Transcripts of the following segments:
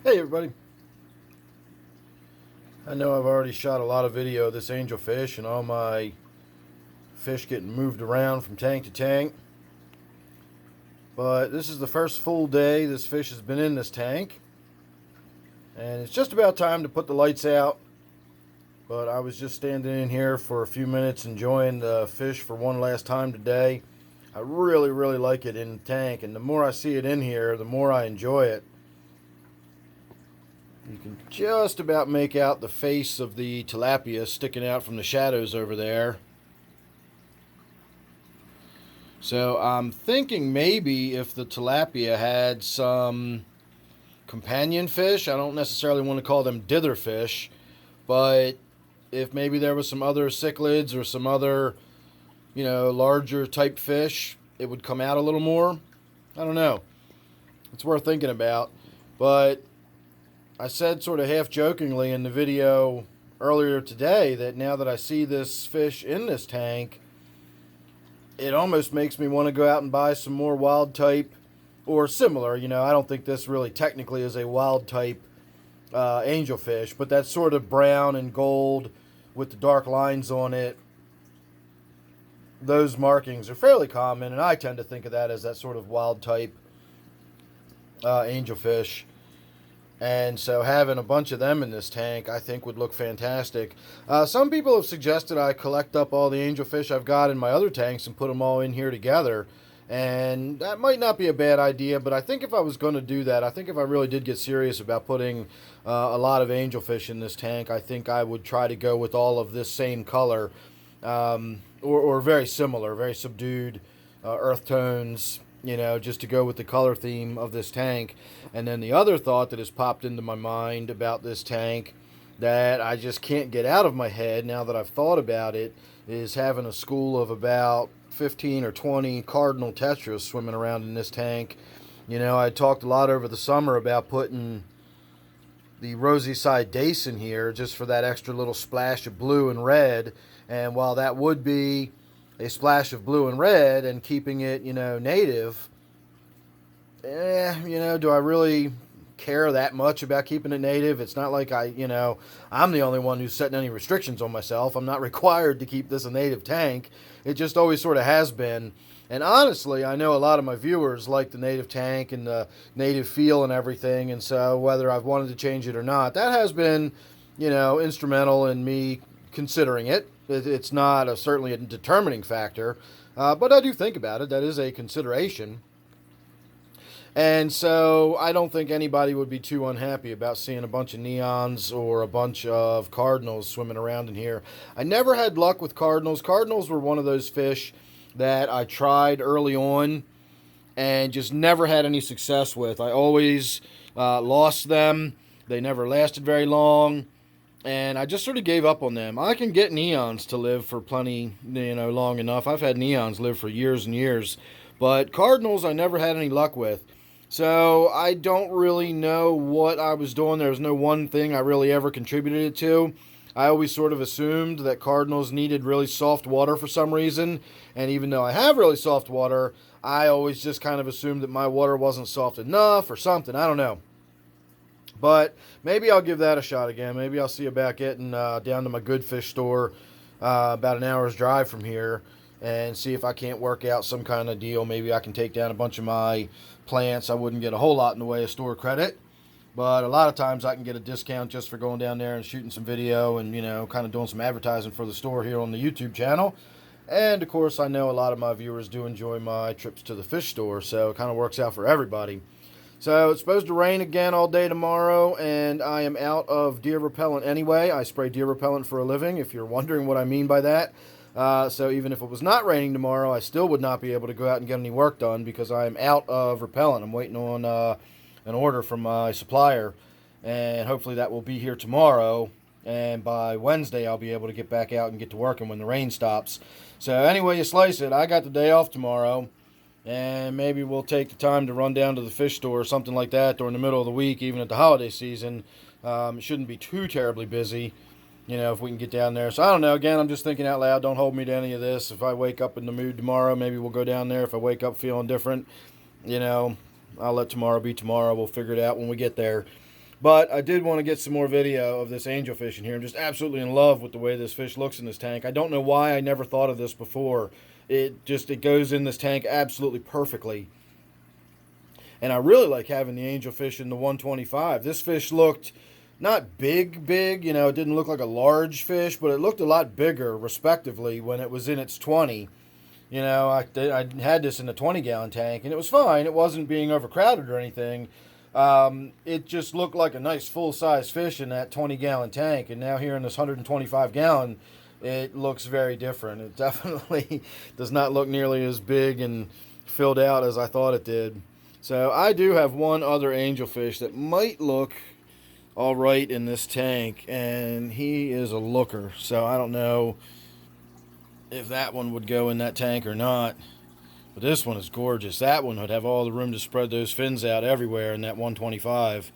Hey everybody. I know I've already shot a lot of video of this angelfish and all my fish getting moved around from tank to tank. But this is the first full day this fish has been in this tank. And it's just about time to put the lights out. But I was just standing in here for a few minutes enjoying the fish for one last time today. I really like it in the tank, and the more I see it in here, the more I enjoy it. You can just about make out the face of the tilapia sticking out from the shadows over there. So I'm thinking maybe if the tilapia had some companion fish, I don't necessarily want to call them dither fish, but if maybe there was some other cichlids or some other, larger type fish, it would come out a little more. I don't know. It's worth thinking about. But I said sort of half jokingly in the video earlier today that now that I see this fish in this tank, it almost makes me want to go out and buy some more wild type or similar. I don't think this really technically is a wild type angelfish, but that sort of brown and gold with the dark lines on it, those markings are fairly common, and I tend to think of that as that sort of wild type angelfish. And so having a bunch of them in this tank, I think, would look fantastic. Some people have suggested I collect up all the angelfish I've got in my other tanks and put them all in here together. And that might not be a bad idea, but I think if I was going to do that, I think if I really did get serious about putting a lot of angelfish in this tank, I think I would try to go with all of this same color, or very similar, very subdued earth tones, just to go with the color theme of this tank. And then the other thought that has popped into my mind about this tank that I just can't get out of my head now that I've thought about it is having a school of about 15 or 20 Cardinal Tetras swimming around in this tank. I talked a lot over the summer about putting the rosy side dace in here just for that extra little splash of blue and red. And while that would be a splash of blue and red and keeping it, native, do I really care that much about keeping it native? It's not like I'm the only one who's setting any restrictions on myself. I'm not required to keep this a native tank. It just always sort of has been. And honestly, I know a lot of my viewers like the native tank and the native feel and everything. And so whether I've wanted to change it or not, that has been, instrumental in me considering it. It's not certainly a determining factor, but I do think about it. That is a consideration. And so I don't think anybody would be too unhappy about seeing a bunch of neons or a bunch of cardinals swimming around in here. I never had luck with cardinals. Cardinals were one of those fish that I tried early on and just never had any success with. I always lost them. They never lasted very long. And I just sort of gave up on them. I can get neons to live for plenty, long enough. I've had neons live for years and years. But cardinals I never had any luck with. So I don't really know what I was doing. There was no one thing I really ever contributed it to. I always sort of assumed that cardinals needed really soft water for some reason. And even though I have really soft water, I always just kind of assumed that my water wasn't soft enough or something. I don't know. But maybe I'll give that a shot again. Maybe I'll see about getting down to my good fish store about an hour's drive from here and see if I can't work out some kind of deal. Maybe I can take down a bunch of my plants. I wouldn't get a whole lot in the way of store credit, but a lot of times I can get a discount just for going down there and shooting some video and, kind of doing some advertising for the store here on the YouTube channel. And, of course, I know a lot of my viewers do enjoy my trips to the fish store, so it kind of works out for everybody. So it's supposed to rain again all day tomorrow, and I am out of deer repellent anyway. I spray deer repellent for a living, if you're wondering what I mean by that. So even if it was not raining tomorrow, I still would not be able to go out and get any work done because I am out of repellent. I'm waiting on an order from my supplier, and hopefully that will be here tomorrow. And by Wednesday, I'll be able to get back out and get to working when the rain stops. So anyway you slice it, I got the day off tomorrow. And maybe we'll take the time to run down to the fish store or something like that during the middle of the week, even at the holiday season. It shouldn't be too terribly busy, if we can get down there. So I don't know. Again, I'm just thinking out loud. Don't hold me to any of this. If I wake up in the mood tomorrow, maybe we'll go down there. If I wake up feeling different, I'll let tomorrow be tomorrow. We'll figure it out when we get there. But I did want to get some more video of this angelfish in here. I'm just absolutely in love with the way this fish looks in this tank. I don't know why I never thought of this before. It goes in this tank absolutely perfectly. And I really like having the angelfish in the 125. This fish looked not big, you know, it didn't look like a large fish, but it looked a lot bigger, respectively, when it was in its 20. You know, I had this in a 20-gallon tank, and it was fine. It wasn't being overcrowded or anything. It just looked like a nice full-size fish in that 20-gallon tank, and now here in this 125-gallon, it looks very different. It definitely does not look nearly as big and filled out as I thought it did. So I do have one other angelfish that might look all right in this tank, and he is a looker. So I don't know if that one would go in that tank or not. But this one is gorgeous. That one would have all the room to spread those fins out everywhere in that 125.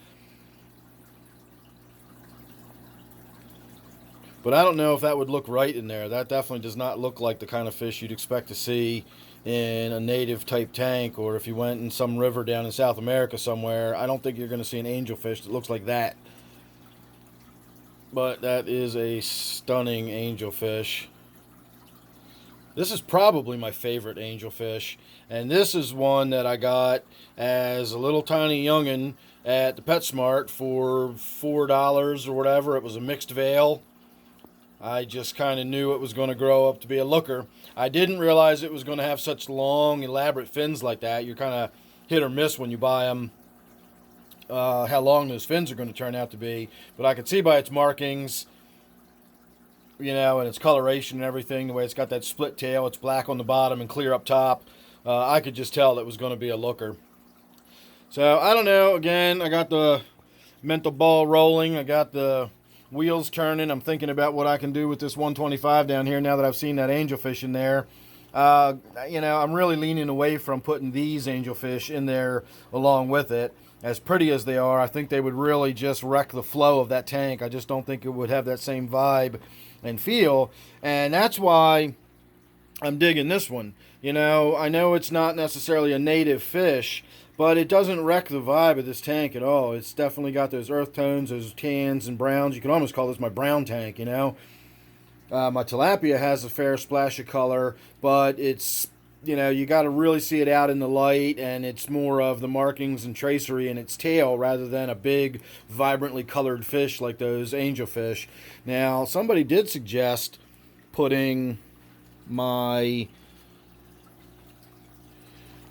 But I don't know if that would look right in there. That definitely does not look like the kind of fish you'd expect to see in a native type tank, or if you went in some river down in South America somewhere. I don't think you're going to see an angelfish that looks like that. But that is a stunning angelfish. This is probably my favorite angelfish, and this is one that I got as a little tiny youngin at the PetSmart for $4 or whatever. It was a mixed veil. I just kind of knew it was going to grow up to be a looker. I didn't realize it was going to have such long, elaborate fins like that. You're kind of hit or miss when you buy them, how long those fins are going to turn out to be. But I could see by its markings, you know, and its coloration and everything, the way it's got that split tail, it's black on the bottom and clear up top. I could just tell it was going to be a looker. So, I don't know. Again, I got the mental ball rolling. I got the wheels turning. I'm thinking about what I can do with this 125 down here now that I've seen that angelfish in there. You know, I'm really leaning away from putting these angelfish in there along with it. As pretty as they are, I think they would really just wreck the flow of that tank. I just don't think it would have that same vibe and feel, and that's why I'm digging this one. You know, I know it's not necessarily a native fish, but it doesn't wreck the vibe of this tank at all. It's definitely got those earth tones, those tans and browns. You can almost call this my brown tank, you know. My tilapia has a fair splash of color, but it's, you know, you got to really see it out in the light, and it's more of the markings and tracery in its tail rather than a big, vibrantly colored fish like those angelfish. Now, somebody did suggest putting my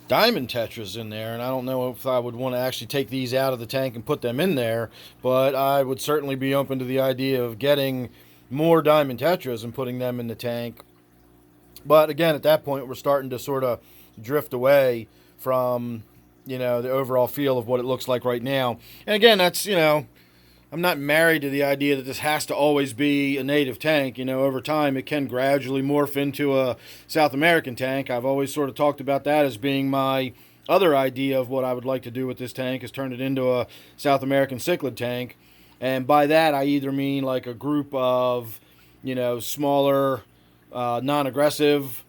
diamond tetras in there, and I don't know if I would want to actually take these out of the tank and put them in there, but I would certainly be open to the idea of getting more diamond tetras and putting them in the tank. But again, at that point, we're starting to sort of drift away from, you know, the overall feel of what it looks like right now. And again, that's, you know, I'm not married to the idea that this has to always be a native tank. You know, over time, it can gradually morph into a South American tank. I've always sort of talked about that as being my other idea of what I would like to do with this tank, is turn it into a South American cichlid tank. And by that, I either mean like a group of, you know, smaller, non-aggressive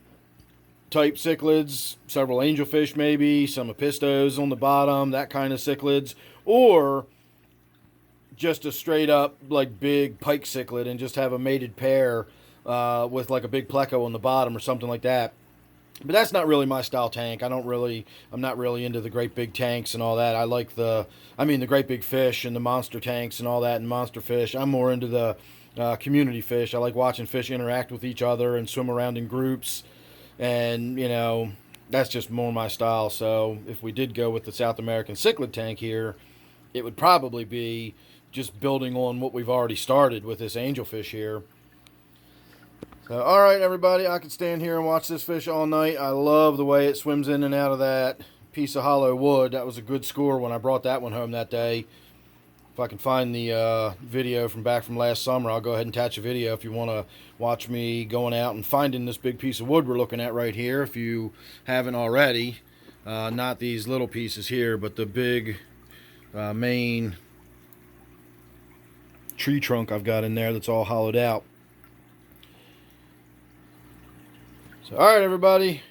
type cichlids, several angelfish maybe, some apistos on the bottom, that kind of cichlids, or just a straight up like big pike cichlid and just have a mated pair with like a big pleco on the bottom or something like that. But that's not really my style tank. I'm not really into the great big tanks and all that. I like the great big fish and the monster tanks and all that, and monster fish. I'm more into the community fish. I like watching fish interact with each other and swim around in groups, and you know, that's just more my style. So if we did go with the South American cichlid tank here, it would probably be just building on what we've already started with this angelfish here. So, all right, everybody, I could stand here and watch this fish all night. I love the way it swims in and out of that piece of hollow wood. That was a good score when I brought that one home that day. If I can find the video from last summer, I'll go ahead and attach a video if you want to watch me going out and finding this big piece of wood we're looking at right here, if you haven't already. Not these little pieces here, but the big main tree trunk I've got in there that's all hollowed out. So, all right, everybody.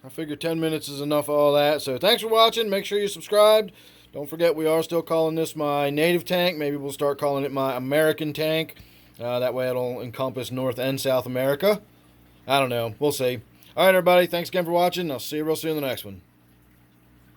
I figure 10 minutes is enough of all that. So, thanks for watching. Make sure you're subscribed. Don't forget, we are still calling this my native tank. Maybe we'll start calling it my American tank. That way it'll encompass North and South America. I don't know. We'll see. All right, everybody. Thanks again for watching. I'll see you real soon in the next one.